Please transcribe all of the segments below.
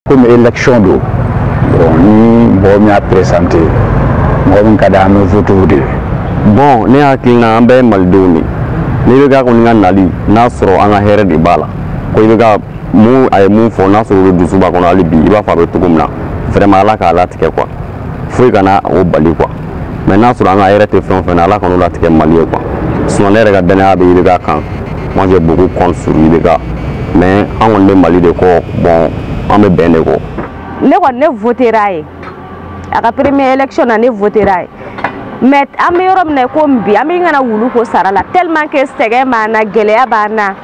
Comme élection d'eau, on a présenté, on a voté. Bon, ne hakili na an bɛ malidenw de ni bɛ ka kɔni ka nali n'a sɔrɔ an ka hɛrɛ de b'a la ko i bɛ ka mun a ye mun fɔ n'a sɔrɔ o dusu b'a kɔnɔ hali bi i b'a fɔ a bɛ cogo min na vraiment ala k'a latigɛ quoi foyi kana o bali quoi mais n'a sɔrɔ an ka hɛrɛ tɛ fɛn o fɛn na ala kana o latigɛ Mali ye quoi sinon ne yɛrɛ ka danaya bɛ IBK kan moi j'ai beaucoup compte sur IBK mais an kɔni bɛ Mali de kɔ bon an bɛ bɛn de kɔ. Ne kɔni ne votera ye a ka premier élection na ne votera ye. Mais an bɛ yɔrɔ min na ko bi an bɛ ɲina wulu ko sara la tellement que sɛgɛn b'an na gɛlɛya b'an na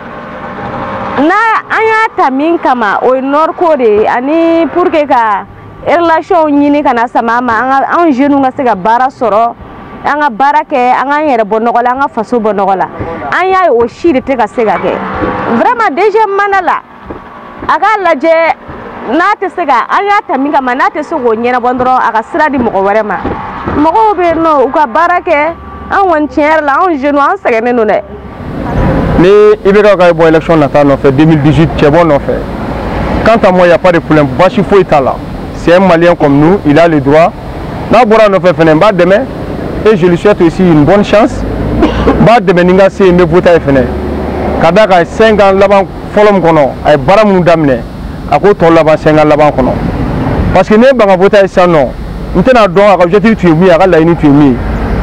n'a an y'a ta min kama o ye nord ko de ye ani pour que ka relation ɲini ka na sama an ma an jeunes ka se ka baara sɔrɔ an ka baara kɛ an k'an yɛrɛ bɔ nɔgɔ la an ka faso bɔ nɔgɔ la an y'a ye o si de tɛ ka se ka kɛ vraiment DG mana la a k'a lajɛ n'a tɛ se ka an y'a ta min kama n'a tɛ se k'o ɲɛnabɔ dɔrɔn a ka sira di mɔgɔ wɛrɛ ma. Mɔgɔw bɛ yen nɔ u ka baara kɛ an kɔni tiɲɛ yɛrɛ la anw jeunes an sɛgɛnnen don dɛ. Ni IBK ka bɔ élection nata nɔfɛ 2018 cɛ bɔ nɔfɛ. Quant à moi, il n'y a pas de problème. Basi foyi t'a la. C'est un Malien comme nous, il a le droit. N'a bɔra nɔfɛ fɛnɛ n b'a dɛmɛ et je lui souhaite aussi une bonne chance. N b'a dɛmɛ ni n ka se n bɛ voter fɛnɛ. Ka d'a kan 5 ans laban fɔlɔ min kɔnɔ a ye baara minnu daminɛ a k'o tɔ laban 5 ans laban kɔnɔ. Parce que ne ban ka voter sisan nɔ. Maintenant, l'objectif tu es mis,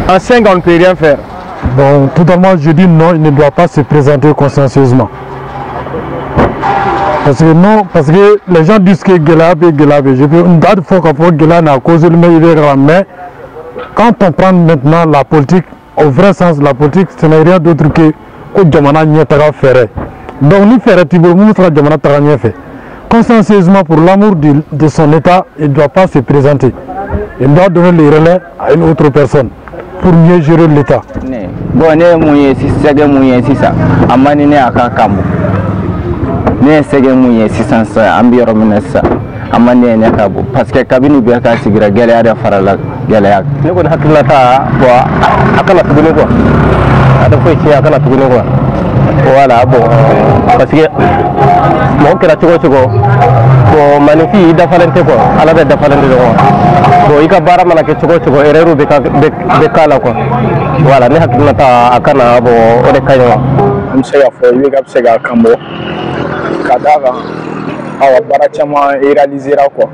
en 5 ans, on ne peut rien faire. Bon, totalement, je dis non, il ne doit pas se présenter consciencieusement. Parce que non, parce que les gens disent que Gelab est Gelab. Je peux une date fois que Gelab a causé le meilleur, mais quand on prend maintenant la politique, au vrai sens, la politique, ce n'est rien d'autre que Djamana Nyataga Ferre. Donc, nous ferons Tibou Moussa Djamana Taranya fait. Consciencieusement, pour l'amour de son État, il ne doit pas se présenter. Il doit donner les relais à une autre personne pour mieux gérer l'État. Bon, c'est ça. Amani ne aka kambo. Ne sege mouye 600 environnement ça. Amani ne kabo parce que kabini be ka sigira gele ada farala gele yak. Ne ko hakila ta bo akala tugune ko. Ada ko ci akala tugune ko. Voilà bon parce que mon kera chogo ko manifi da falente ko ala be da falente ko bo ika bara mana ke chogo ereru be kala ko voilà ne hakila ta akana bo o de kayo am se ya fo IBK se ga kambo kadaga awa bara chama réaliser quoi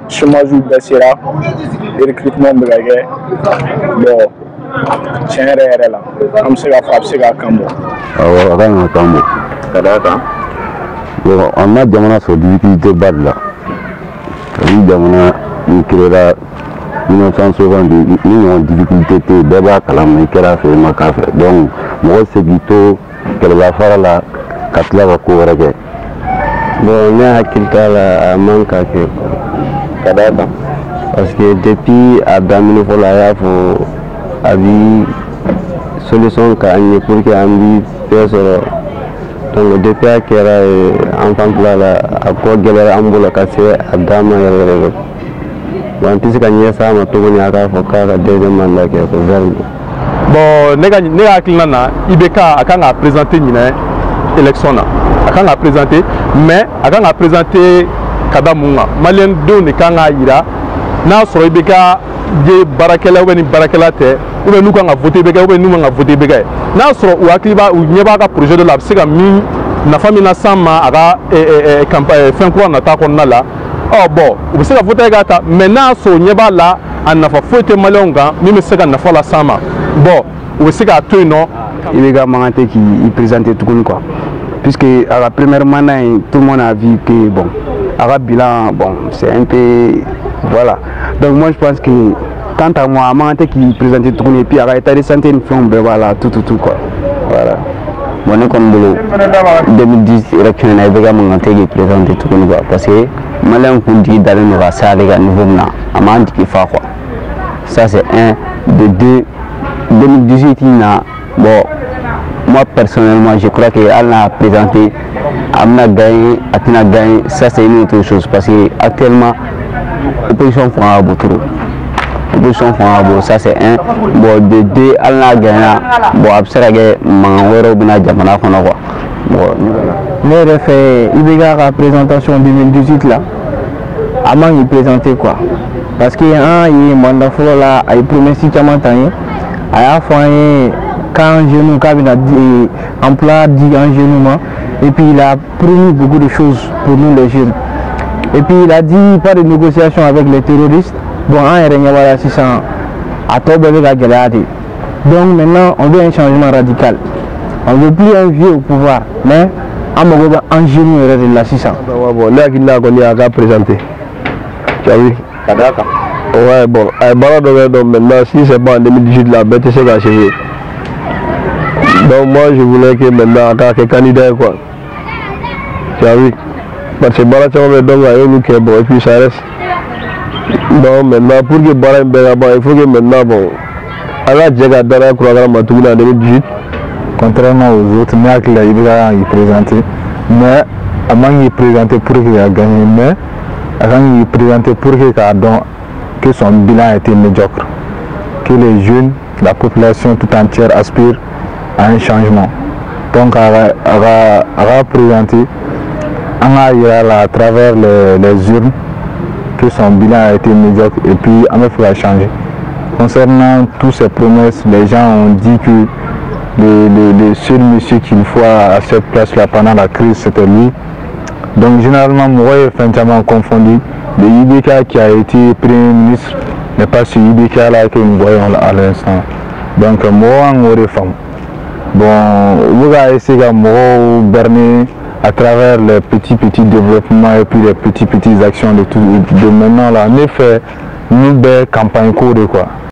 chômage baissera recrutement be gage bon chenere la am se ga fa se ga kambo awa kan kambo kadaga on a jamana sur difficulté bas là. Oui, jamana ni créera 1970 ni en difficulté débat kalam kera fait ma café. Donc moi c'est plutôt que la fara la katla va courir. Bon, on a quelqu'un là à manque à que kadaba parce que depuis Adam il faut la faut avis solution quand pour que ambi personne. Donc depuis qu'il y a un enfant là, à quoi galère amboula cassé à dama et bon tu sais qu'il y a ça ma tout le monde a fait le deuxième mandat qui est ouvert. Bon nega kilana IBK a présenté une élection là a présenté mais a présenté Kadamunga malien do ne kanga ira na so IBK je barakela ou ni barakela te ou bien nous quand on a voté IBK ou bien nous on a voté IBK na so ou akliba ou nyeba ka projet de la sega mi na famille na sama aga campagne fin quoi na ta konna la oh bon ou sega voté gata mais na so nyeba la an na fa fote malonga mi me sega na fa la sama bon ou sega to non IBK manate qui présentait tout quoi puisque à la première mandat tout le monde a vu que bon à bilan bon c'est un peu voilà donc moi je pense que quant à moi manate qui présentait tout et puis à l'état de santé une forme voilà tout quoi voilà bon on est comme 2010 élection na IBK manate qui présentait tout quoi parce que malin pour dire d'aller nous va ça les gars niveau là amandi qui fa quoi ça c'est un de deux 2018 bon moi personnellement je crois que elle a présenté Amna gagné Atina gagné ça c'est une autre chose parce que actuellement l'opposition font un beau tour l'opposition font un beau ça c'est un bon de deux elle a gagné bon absurde manwero bina jamana kono quoi bon mais fait IBK la présentation 2018 là man k'i présenter quoi. Parce que il mandat fɔlɔ la a ye promesse caman ta ye a y'a fɔ an ye qu'en jeune k'a bɛna emploi di en jeune ma et puis il a promis beaucoup de choses pour nous les jeunes et puis il a dit pas de négociation avec les terroristes. Bon an yɛrɛ ɲɛ b'a la sisan a tɔ bɛɛ bɛ ka gɛlɛya de. Donc maintenant on veut un changement radical. On veut plus un vieux au pouvoir mais an mago bɛ an jeune yɛrɛ de la sisan. Bon ne hakili la kɔni a ka présenter. Tu as vu? Ka d'a kan. Ouais, bon, donc maintenant, si c'est pas en 2018, la bête c'est qu'à changer. Donc moi, je voulais que maintenant, en tant que candidat, quoi. Tu as vu? Parce que Bara, donc, il y a bon, et puis ça reste. Donc maintenant, pour que Bara, il faut que maintenant, bon, alors, j'ai gardé un programme en 2018. Contrairement aux autres, il va y présenter. Mais, avant de présenter pour qu'il a gagné, mais, avant de présenter pour qu'il a gagné, que son bilan était médiocre, que les jeunes, la population tout entière aspire à un changement. Donc, on va présenter à travers les urnes que son bilan a été médiocre et puis on va faire changer. Concernant toutes ces promesses, les gens ont dit que le seul monsieur qu'il faut à cette place-là pendant la crise, c'était lui. Donc, généralement, moi, je suis entièrement confondu. Le IBK qui a été Premier ministre n'est pas ce IBK là que nous voyons à l'instant. Donc, moi, on aurait femme. Bon, vous allez essayer de berner à travers les petits développements et puis les petites actions de tout. De maintenant, là, en effet, nous, campagne courte, quoi.